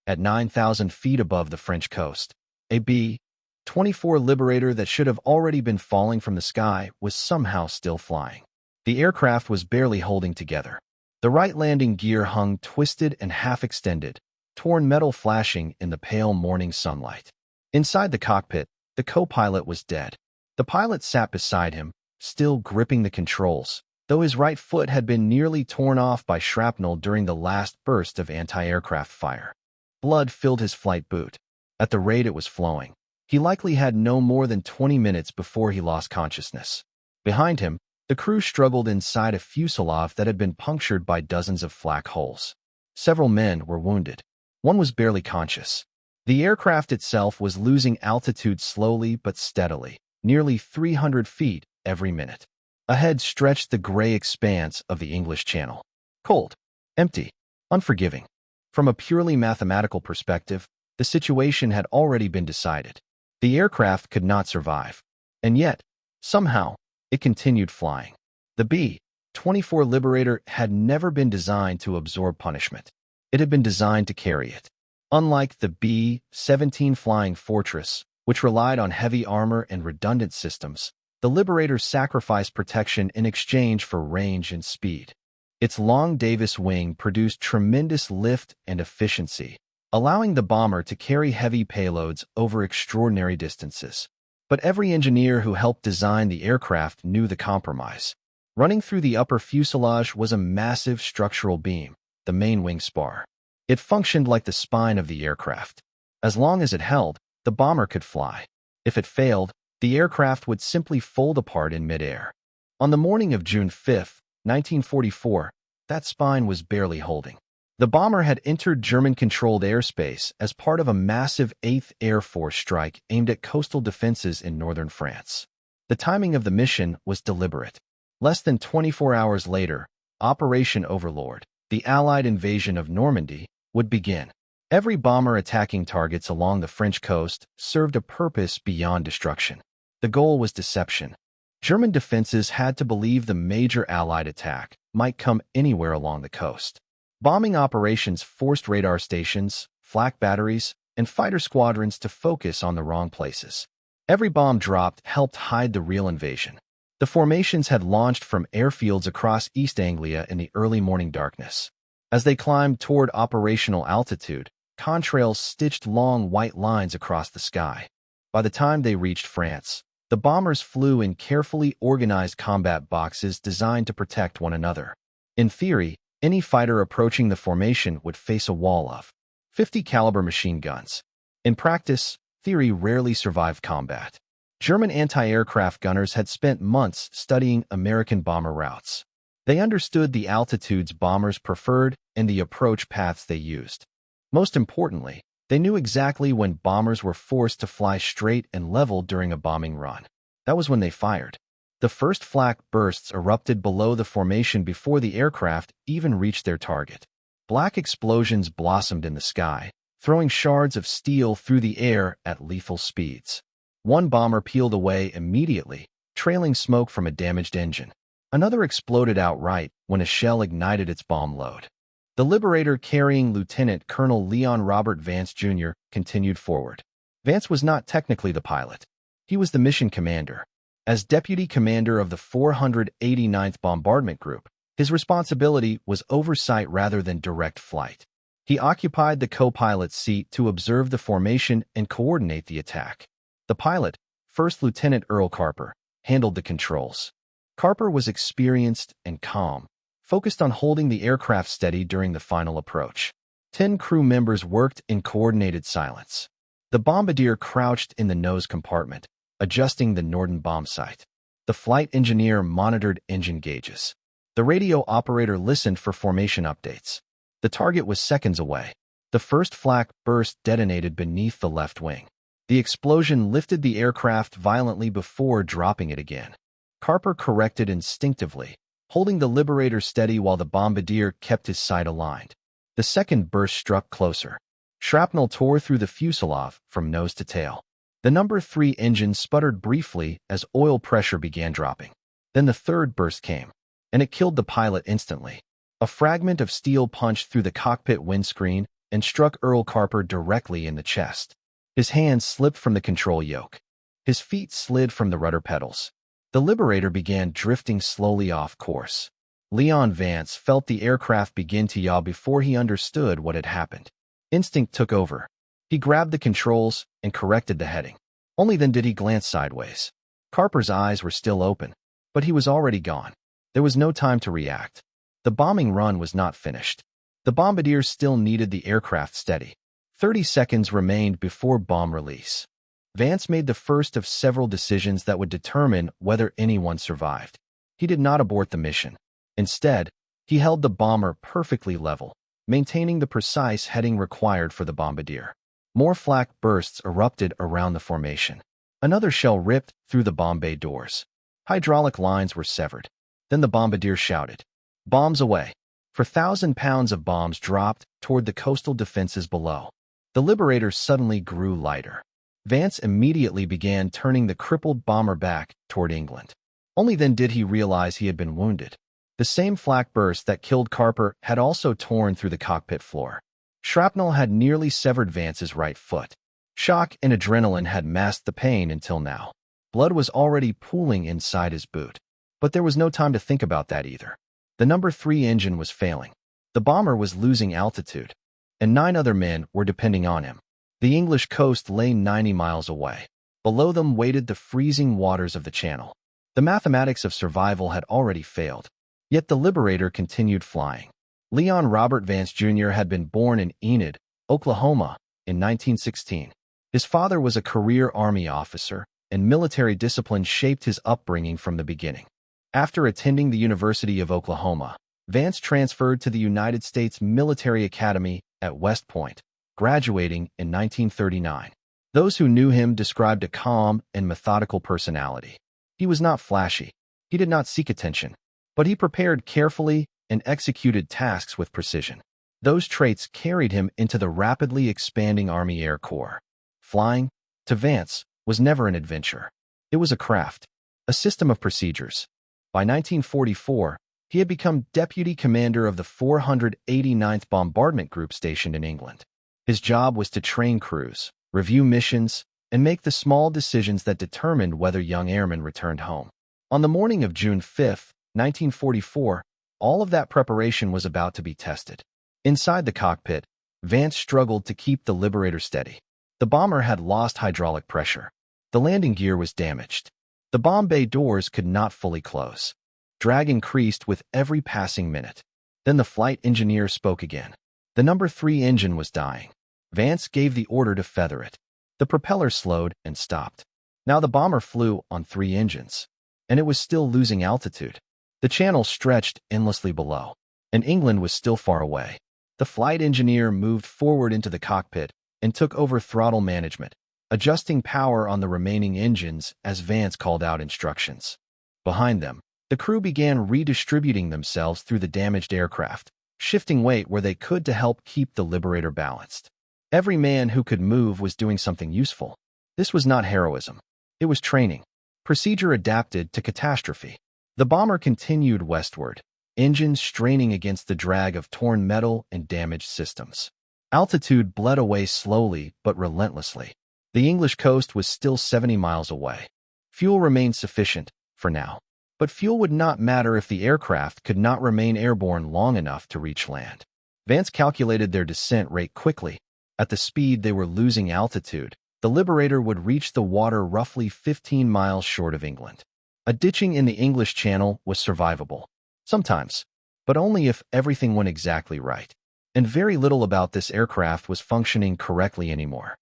At 9,000 feet above the French coast, a B-24 Liberator that should have already been falling from the sky was somehow still flying. The aircraft was barely holding together. The right landing gear hung twisted and half-extended, torn metal flashing in the pale morning sunlight. Inside the cockpit, the co-pilot was dead. The pilot sat beside him, still gripping the controls, though his right foot had been nearly torn off by shrapnel during the last burst of anti-aircraft fire. Blood filled his flight boot. At the rate it was flowing, he likely had no more than 20 minutes before he lost consciousness. Behind him, the crew struggled inside a fuselage that had been punctured by dozens of flak holes. Several men were wounded. One was barely conscious. The aircraft itself was losing altitude slowly but steadily, nearly 300 feet every minute. Ahead stretched the gray expanse of the English Channel. Cold, empty, unforgiving. From a purely mathematical perspective, the situation had already been decided. The aircraft could not survive. And yet, somehow, it continued flying. The B-24 Liberator had never been designed to absorb punishment. It had been designed to carry it. Unlike the B-17 Flying Fortress, which relied on heavy armor and redundant systems, the Liberator sacrificed protection in exchange for range and speed. Its long Davis wing produced tremendous lift and efficiency, allowing the bomber to carry heavy payloads over extraordinary distances. But every engineer who helped design the aircraft knew the compromise. Running through the upper fuselage was a massive structural beam, the main wing spar. It functioned like the spine of the aircraft. As long as it held, the bomber could fly. If it failed, the aircraft would simply fold apart in midair. On the morning of June 5, 1944, that spine was barely holding. The bomber had entered German-controlled airspace as part of a massive 8th Air Force strike aimed at coastal defenses in northern France. The timing of the mission was deliberate. Less than 24 hours later, Operation Overlord, the Allied invasion of Normandy, would begin. Every bomber attacking targets along the French coast served a purpose beyond destruction. The goal was deception. German defenses had to believe the major Allied attack might come anywhere along the coast. Bombing operations forced radar stations, flak batteries, and fighter squadrons to focus on the wrong places. Every bomb dropped helped hide the real invasion. The formations had launched from airfields across East Anglia in the early morning darkness. As they climbed toward operational altitude, contrails stitched long white lines across the sky. By the time they reached France, the bombers flew in carefully organized combat boxes designed to protect one another. In theory, any fighter approaching the formation would face a wall of 50 caliber machine guns. In practice, theory rarely survived combat. German anti-aircraft gunners had spent months studying American bomber routes. They understood the altitudes bombers preferred and the approach paths they used. Most importantly, they knew exactly when bombers were forced to fly straight and level during a bombing run. That was when they fired. The first flak bursts erupted below the formation before the aircraft even reached their target. Black explosions blossomed in the sky, throwing shards of steel through the air at lethal speeds. One bomber peeled away immediately, trailing smoke from a damaged engine. Another exploded outright when a shell ignited its bomb load. The Liberator, carrying Lieutenant Colonel Leon Robert Vance Jr., continued forward. Vance was not technically the pilot. He was the mission commander. As deputy commander of the 489th Bombardment Group, his responsibility was oversight rather than direct flight. He occupied the co-pilot's seat to observe the formation and coordinate the attack. The pilot, First Lieutenant Earl Carper, handled the controls. Carper was experienced and calm, focused on holding the aircraft steady during the final approach. 10 crew members worked in coordinated silence. The bombardier crouched in the nose compartment, adjusting the Norden bomb sight. The flight engineer monitored engine gauges. The radio operator listened for formation updates. The target was seconds away. The first flak burst detonated beneath the left wing. The explosion lifted the aircraft violently before dropping it again. Carper corrected instinctively, holding the Liberator steady while the bombardier kept his sight aligned. The second burst struck closer. Shrapnel tore through the fuselage from nose to tail. The number 3 engine sputtered briefly as oil pressure began dropping. Then the third burst came, and it killed the pilot instantly. A fragment of steel punched through the cockpit windscreen, and struck Earl Carper directly in the chest. His hands slipped from the control yoke. His feet slid from the rudder pedals. The Liberator began drifting slowly off course. Leon Vance felt the aircraft begin to yaw before he understood what had happened. Instinct took over. He grabbed the controls and corrected the heading. Only then did he glance sideways. Carper's eyes were still open, but he was already gone. There was no time to react. The bombing run was not finished. The bombardiers still needed the aircraft steady. 30 seconds remained before bomb release. Vance made the first of several decisions that would determine whether anyone survived. He did not abort the mission. Instead, he held the bomber perfectly level, maintaining the precise heading required for the bombardier. More flak bursts erupted around the formation. Another shell ripped through the bomb bay doors. Hydraulic lines were severed. Then the bombardier shouted, "Bombs away!" 4,000 pounds of bombs dropped toward the coastal defenses below. The Liberator suddenly grew lighter. Vance immediately began turning the crippled bomber back toward England. Only then did he realize he had been wounded. The same flak burst that killed Carper had also torn through the cockpit floor. Shrapnel had nearly severed Vance's right foot. Shock and adrenaline had masked the pain until now. Blood was already pooling inside his boot. But there was no time to think about that either. The number 3 engine was failing. The bomber was losing altitude, and 9 other men were depending on him. The English coast lay 90 miles away. Below them waited the freezing waters of the Channel. The mathematics of survival had already failed. Yet the Liberator continued flying. Leon Robert Vance Jr. had been born in Enid, Oklahoma, in 1916. His father was a career Army officer, and military discipline shaped his upbringing from the beginning. After attending the University of Oklahoma, Vance transferred to the United States Military Academy at West Point, graduating in 1939. Those who knew him described a calm and methodical personality. He was not flashy. He did not seek attention, but he prepared carefully and executed tasks with precision. Those traits carried him into the rapidly expanding Army Air Corps. Flying, to Vance, was never an adventure. It was a craft, a system of procedures. By 1944, he had become deputy commander of the 489th Bombardment Group stationed in England. His job was to train crews, review missions, and make the small decisions that determined whether young airmen returned home. On the morning of June 5, 1944, all of that preparation was about to be tested. Inside the cockpit, Vance struggled to keep the Liberator steady. The bomber had lost hydraulic pressure. The landing gear was damaged. The bomb bay doors could not fully close. Drag increased with every passing minute. Then the flight engineer spoke again. The number 3 engine was dying. Vance gave the order to feather it. The propeller slowed and stopped. Now the bomber flew on 3 engines, and it was still losing altitude. The channel stretched endlessly below, and England was still far away. The flight engineer moved forward into the cockpit and took over throttle management, adjusting power on the remaining engines as Vance called out instructions. Behind them, the crew began redistributing themselves through the damaged aircraft, shifting weight where they could to help keep the Liberator balanced. Every man who could move was doing something useful. This was not heroism. It was training. Procedure adapted to catastrophe. The bomber continued westward, engines straining against the drag of torn metal and damaged systems. Altitude bled away slowly but relentlessly. The English coast was still 70 miles away. Fuel remained sufficient, for now. But fuel would not matter if the aircraft could not remain airborne long enough to reach land. Vance calculated their descent rate quickly. At the speed they were losing altitude, the Liberator would reach the water roughly 15 miles short of England. A ditching in the English Channel was survivable. Sometimes, but only if everything went exactly right. And very little about this aircraft was functioning correctly anymore.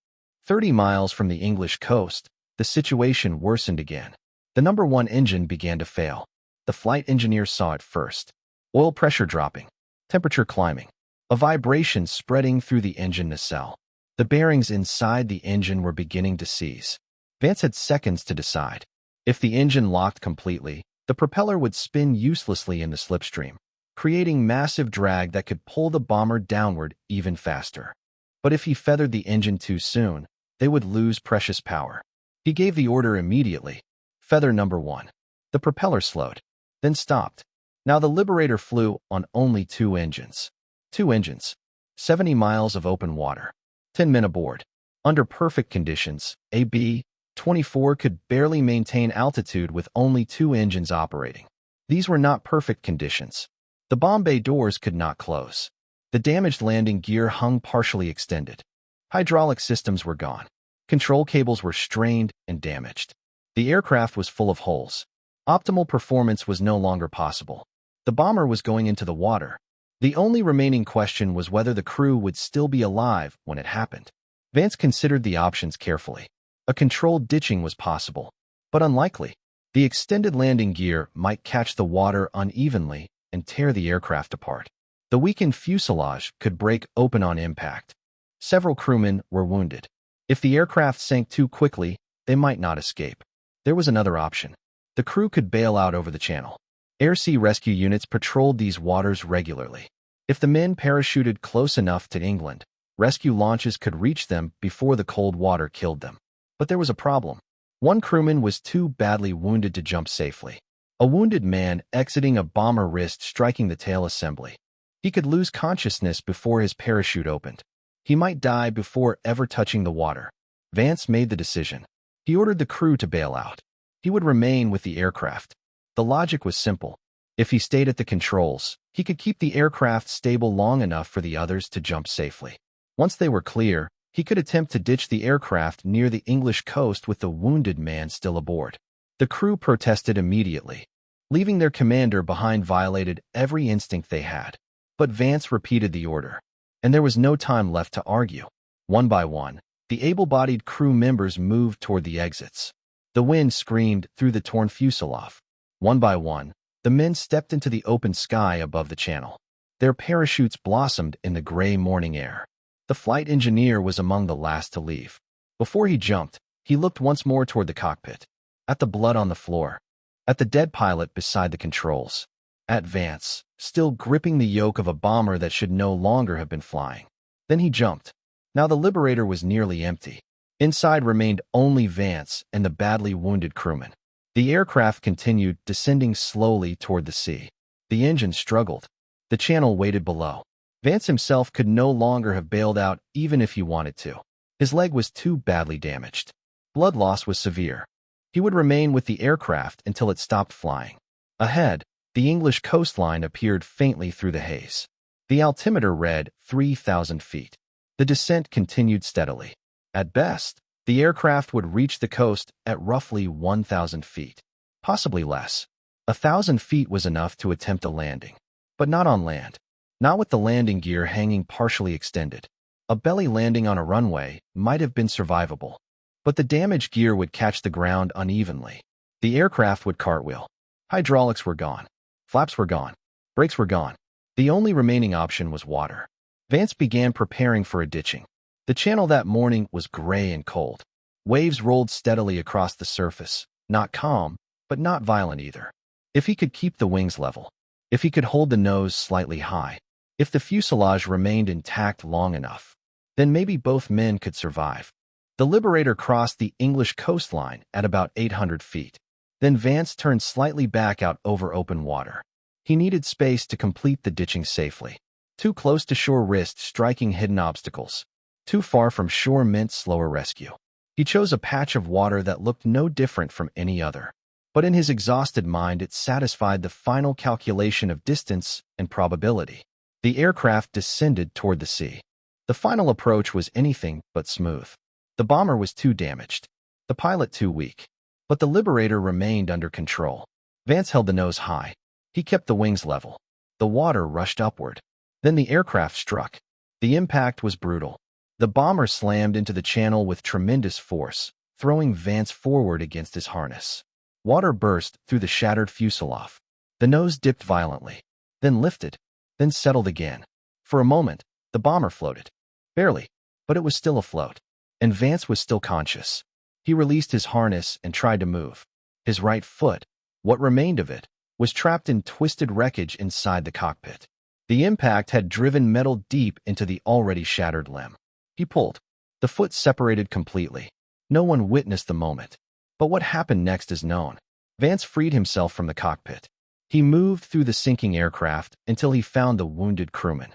30 miles from the English coast, the situation worsened again. The number 1 engine began to fail. The flight engineer saw it first. Oil pressure dropping, temperature climbing, a vibration spreading through the engine nacelle. The bearings inside the engine were beginning to seize. Vance had seconds to decide. If the engine locked completely, the propeller would spin uselessly in the slipstream, creating massive drag that could pull the bomber downward even faster. But if he feathered the engine too soon, they would lose precious power. He gave the order immediately. Feather number 1. The propeller slowed, then stopped. Now the Liberator flew on only 2 engines. 2 engines. 70 miles of open water. 10 men aboard. Under perfect conditions, a B-24 could barely maintain altitude with only 2 engines operating. These were not perfect conditions. The bomb bay doors could not close. The damaged landing gear hung partially extended. Hydraulic systems were gone. Control cables were strained and damaged. The aircraft was full of holes. Optimal performance was no longer possible. The bomber was going into the water. The only remaining question was whether the crew would still be alive when it happened. Vance considered the options carefully. A controlled ditching was possible, but unlikely. The extended landing gear might catch the water unevenly and tear the aircraft apart. The weakened fuselage could break open on impact. Several crewmen were wounded. If the aircraft sank too quickly, they might not escape. There was another option. The crew could bail out over the channel. Air-sea rescue units patrolled these waters regularly. If the men parachuted close enough to England, rescue launches could reach them before the cold water killed them. But there was a problem. One crewman was too badly wounded to jump safely. A wounded man exiting a bomber risked striking the tail assembly. He could lose consciousness before his parachute opened. He might die before ever touching the water. Vance made the decision. He ordered the crew to bail out. He would remain with the aircraft. The logic was simple. If he stayed at the controls, he could keep the aircraft stable long enough for the others to jump safely. Once they were clear, he could attempt to ditch the aircraft near the English coast with the wounded man still aboard. The crew protested immediately. Leaving their commander behind violated every instinct they had. But Vance repeated the order, and there was no time left to argue. One by one, the able-bodied crew members moved toward the exits. The wind screamed through the torn fuselage. One by one, the men stepped into the open sky above the channel. Their parachutes blossomed in the gray morning air. The flight engineer was among the last to leave. Before he jumped, he looked once more toward the cockpit. At the blood on the floor. At the dead pilot beside the controls. At Vance, still gripping the yoke of a bomber that should no longer have been flying. Then he jumped. Now the Liberator was nearly empty. Inside remained only Vance and the badly wounded crewman. The aircraft continued, descending slowly toward the sea. The engine struggled. The channel waited below. Vance himself could no longer have bailed out even if he wanted to. His leg was too badly damaged. Blood loss was severe. He would remain with the aircraft until it stopped flying. Ahead, the English coastline appeared faintly through the haze. The altimeter read 3,000 feet. The descent continued steadily. At best, the aircraft would reach the coast at roughly 1,000 feet. Possibly less. 1,000 feet was enough to attempt a landing. But not on land. Not with the landing gear hanging partially extended. A belly landing on a runway might have been survivable. But the damaged gear would catch the ground unevenly. The aircraft would cartwheel. Hydraulics were gone. Flaps were gone. Brakes were gone. The only remaining option was water. Vance began preparing for a ditching. The channel that morning was gray and cold. Waves rolled steadily across the surface, not calm, but not violent either. If he could keep the wings level, if he could hold the nose slightly high, if the fuselage remained intact long enough, then maybe both men could survive. The Liberator crossed the English coastline at about 800 feet. Then Vance turned slightly back out over open water. He needed space to complete the ditching safely. Too close to shore risked striking hidden obstacles. Too far from shore meant slower rescue. He chose a patch of water that looked no different from any other. But in his exhausted mind it satisfied the final calculation of distance and probability. The aircraft descended toward the sea. The final approach was anything but smooth. The bomber was too damaged. The pilot too weak. But the Liberator remained under control. Vance held the nose high. He kept the wings level. The water rushed upward. Then the aircraft struck. The impact was brutal. The bomber slammed into the channel with tremendous force, throwing Vance forward against his harness. Water burst through the shattered fuselage. The nose dipped violently, then lifted, then settled again. For a moment, the bomber floated. Barely, but it was still afloat. And Vance was still conscious. He released his harness and tried to move. His right foot, what remained of it, was trapped in twisted wreckage inside the cockpit. The impact had driven metal deep into the already shattered limb. He pulled. The foot separated completely. No one witnessed the moment. But what happened next is known. Vance freed himself from the cockpit. He moved through the sinking aircraft until he found the wounded crewman.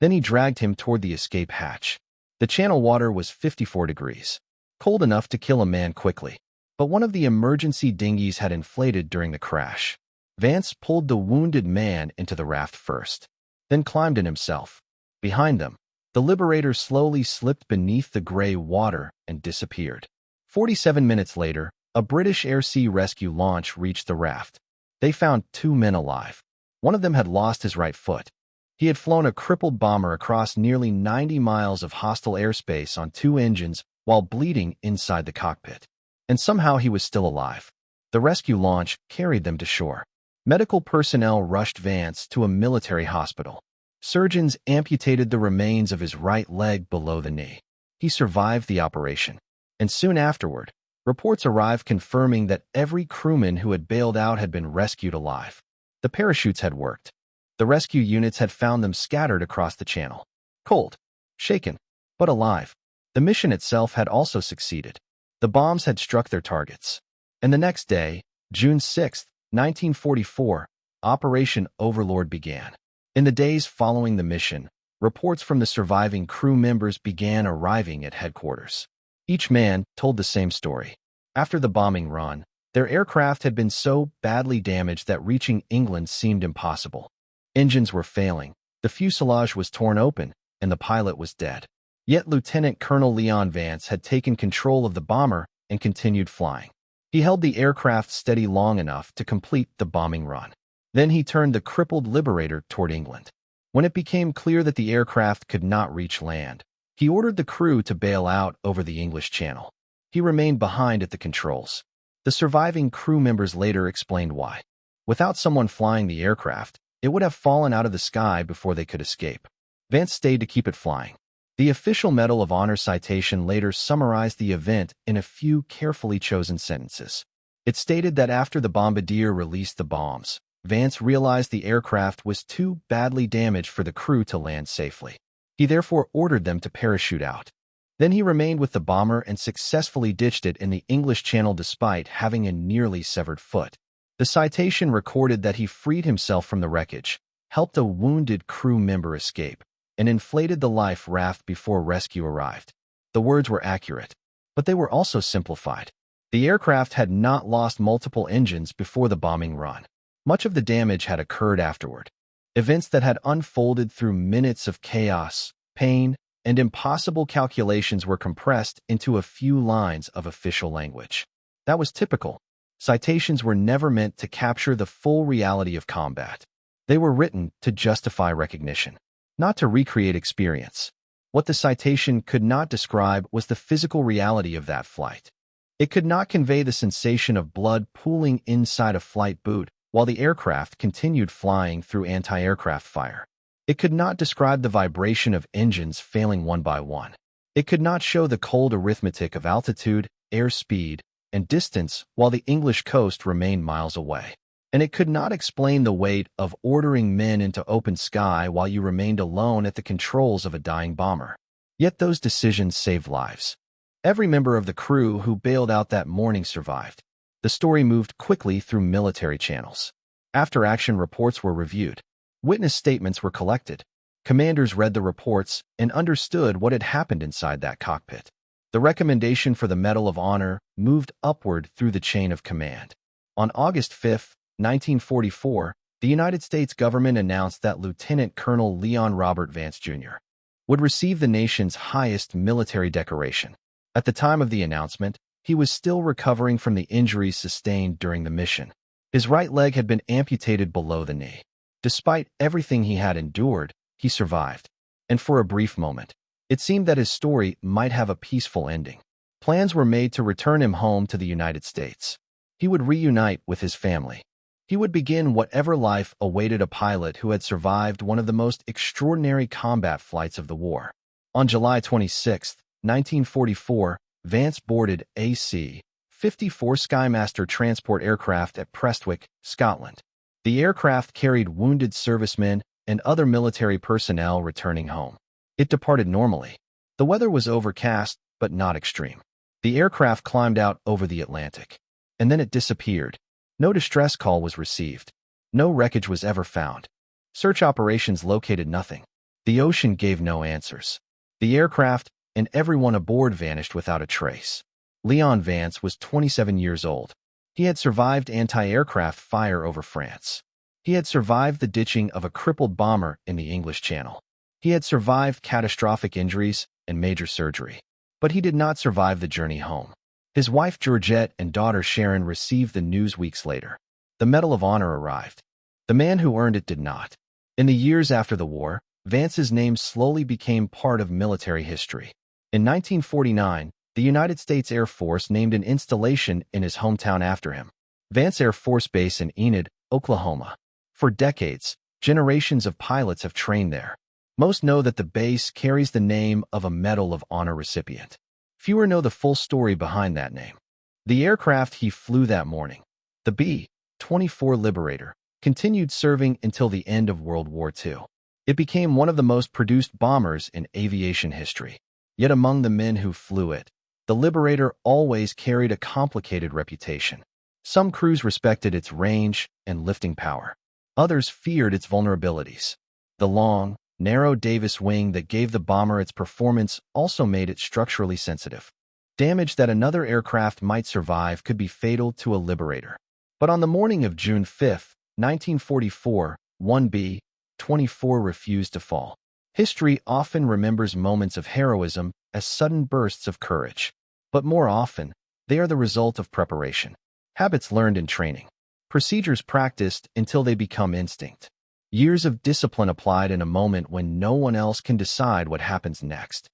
Then he dragged him toward the escape hatch. The channel water was 54 degrees, cold enough to kill a man quickly. But one of the emergency dinghies had inflated during the crash. Vance pulled the wounded man into the raft first, then climbed in himself. Behind them, the Liberator slowly slipped beneath the gray water and disappeared. 47 minutes later, a British air-sea rescue launch reached the raft. They found 2 men alive. One of them had lost his right foot. He had flown a crippled bomber across nearly 90 miles of hostile airspace on 2 engines while bleeding inside the cockpit. And somehow he was still alive. The rescue launch carried them to shore. Medical personnel rushed Vance to a military hospital. Surgeons amputated the remains of his right leg below the knee. He survived the operation. And soon afterward, reports arrived confirming that every crewman who had bailed out had been rescued alive. The parachutes had worked. The rescue units had found them scattered across the channel. Cold, shaken, but alive. The mission itself had also succeeded. The bombs had struck their targets. And the next day, June 6, 1944, Operation Overlord began. In the days following the mission, reports from the surviving crew members began arriving at headquarters. Each man told the same story. After the bombing run, their aircraft had been so badly damaged that reaching England seemed impossible. Engines were failing, the fuselage was torn open, and the pilot was dead. Yet Lieutenant Colonel Leon Vance had taken control of the bomber and continued flying. He held the aircraft steady long enough to complete the bombing run. Then he turned the crippled Liberator toward England. When it became clear that the aircraft could not reach land, he ordered the crew to bail out over the English Channel. He remained behind at the controls. The surviving crew members later explained why. Without someone flying the aircraft, it would have fallen out of the sky before they could escape. Vance stayed to keep it flying. The official Medal of Honor citation later summarized the event in a few carefully chosen sentences. It stated that after the bombardier released the bombs, Vance realized the aircraft was too badly damaged for the crew to land safely. He therefore ordered them to parachute out. Then he remained with the bomber and successfully ditched it in the English Channel despite having a nearly severed foot. The citation recorded that he freed himself from the wreckage, helped a wounded crew member escape, and inflated the life raft before rescue arrived. The words were accurate, but they were also simplified. The aircraft had not lost multiple engines before the bombing run. Much of the damage had occurred afterward. Events that had unfolded through minutes of chaos, pain, and impossible calculations were compressed into a few lines of official language. That was typical. Citations were never meant to capture the full reality of combat. They were written to justify recognition, not to recreate experience. What the citation could not describe was the physical reality of that flight. It could not convey the sensation of blood pooling inside a flight boot while the aircraft continued flying through anti-aircraft fire. It could not describe the vibration of engines failing one by one. It could not show the cold arithmetic of altitude, airspeed, and distance while the English coast remained miles away. And it could not explain the weight of ordering men into open sky while you remained alone at the controls of a dying bomber. Yet those decisions saved lives. Every member of the crew who bailed out that morning survived. The story moved quickly through military channels. After-action reports were reviewed. Witness statements were collected. Commanders read the reports and understood what had happened inside that cockpit. The recommendation for the Medal of Honor moved upward through the chain of command. On August 5, 1944, the United States government announced that Lieutenant Colonel Leon Robert Vance, Jr. would receive the nation's highest military decoration. At the time of the announcement, he was still recovering from the injuries sustained during the mission. His right leg had been amputated below the knee. Despite everything he had endured, he survived. And for a brief moment, it seemed that his story might have a peaceful ending. Plans were made to return him home to the United States. He would reunite with his family. He would begin whatever life awaited a pilot who had survived one of the most extraordinary combat flights of the war. On July 26, 1944, Vance boarded a C-54 Skymaster transport aircraft at Prestwick, Scotland. The aircraft carried wounded servicemen and other military personnel returning home. It departed normally. The weather was overcast, but not extreme. The aircraft climbed out over the Atlantic. And then it disappeared. No distress call was received. No wreckage was ever found. Search operations located nothing. The ocean gave no answers. The aircraft and everyone aboard vanished without a trace. Leon Vance was 27 years old. He had survived anti-aircraft fire over France. He had survived the ditching of a crippled bomber in the English Channel. He had survived catastrophic injuries and major surgery. But he did not survive the journey home. His wife Georgette and daughter Sharon received the news weeks later. The Medal of Honor arrived. The man who earned it did not. In the years after the war, Vance's name slowly became part of military history. In 1949, the United States Air Force named an installation in his hometown after him, Vance Air Force Base in Enid, Oklahoma. For decades, generations of pilots have trained there. Most know that the base carries the name of a Medal of Honor recipient. Fewer know the full story behind that name. The aircraft he flew that morning, the B-24 Liberator, continued serving until the end of World War II. It became one of the most produced bombers in aviation history. Yet among the men who flew it, the Liberator always carried a complicated reputation. Some crews respected its range and lifting power. Others feared its vulnerabilities. The long, narrow Davis wing that gave the bomber its performance also made it structurally sensitive. Damage that another aircraft might survive could be fatal to a Liberator. But on the morning of June 5, 1944, one B-24 refused to fall. History often remembers moments of heroism as sudden bursts of courage. But more often, they are the result of preparation. Habits learned in training. Procedures practiced until they become instinct. Years of discipline applied in a moment when no one else can decide what happens next.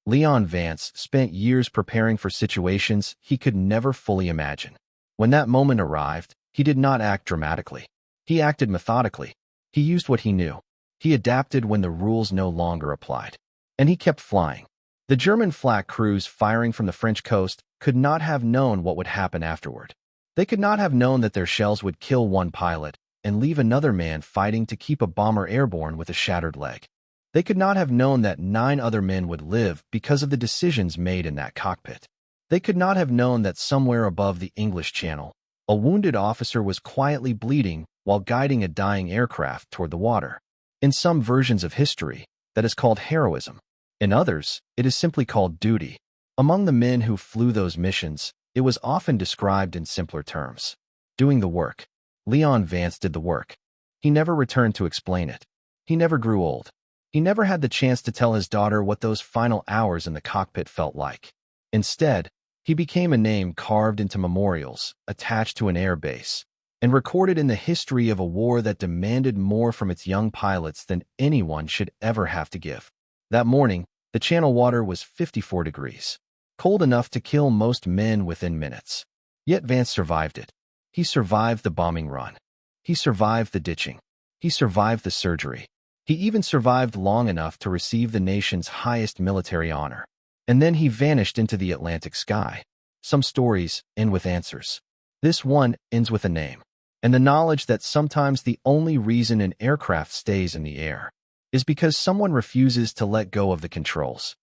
Leon Vance spent years preparing for situations he could never fully imagine. When that moment arrived, he did not act dramatically. He acted methodically. He used what he knew. He adapted when the rules no longer applied. And he kept flying. The German flak crews firing from the French coast could not have known what would happen afterward. They could not have known that their shells would kill one pilot and leave another man fighting to keep a bomber airborne with a shattered leg. They could not have known that 9 other men would live because of the decisions made in that cockpit. They could not have known that somewhere above the English Channel, a wounded officer was quietly bleeding while guiding a dying aircraft toward the water. In some versions of history, that is called heroism. In others, it is simply called duty. Among the men who flew those missions, it was often described in simpler terms. Doing the work. Leon Vance did the work. He never returned to explain it. He never grew old. He never had the chance to tell his daughter what those final hours in the cockpit felt like. Instead, he became a name carved into memorials, attached to an air base, and recorded in the history of a war that demanded more from its young pilots than anyone should ever have to give. That morning, the channel water was 54 degrees, cold enough to kill most men within minutes. Yet Vance survived it. He survived the bombing run. He survived the ditching. He survived the surgery. He even survived long enough to receive the nation's highest military honor. And then he vanished into the Atlantic sky. Some stories end with answers. This one ends with a name, and the knowledge that sometimes the only reason an aircraft stays in the air is because someone refuses to let go of the controls.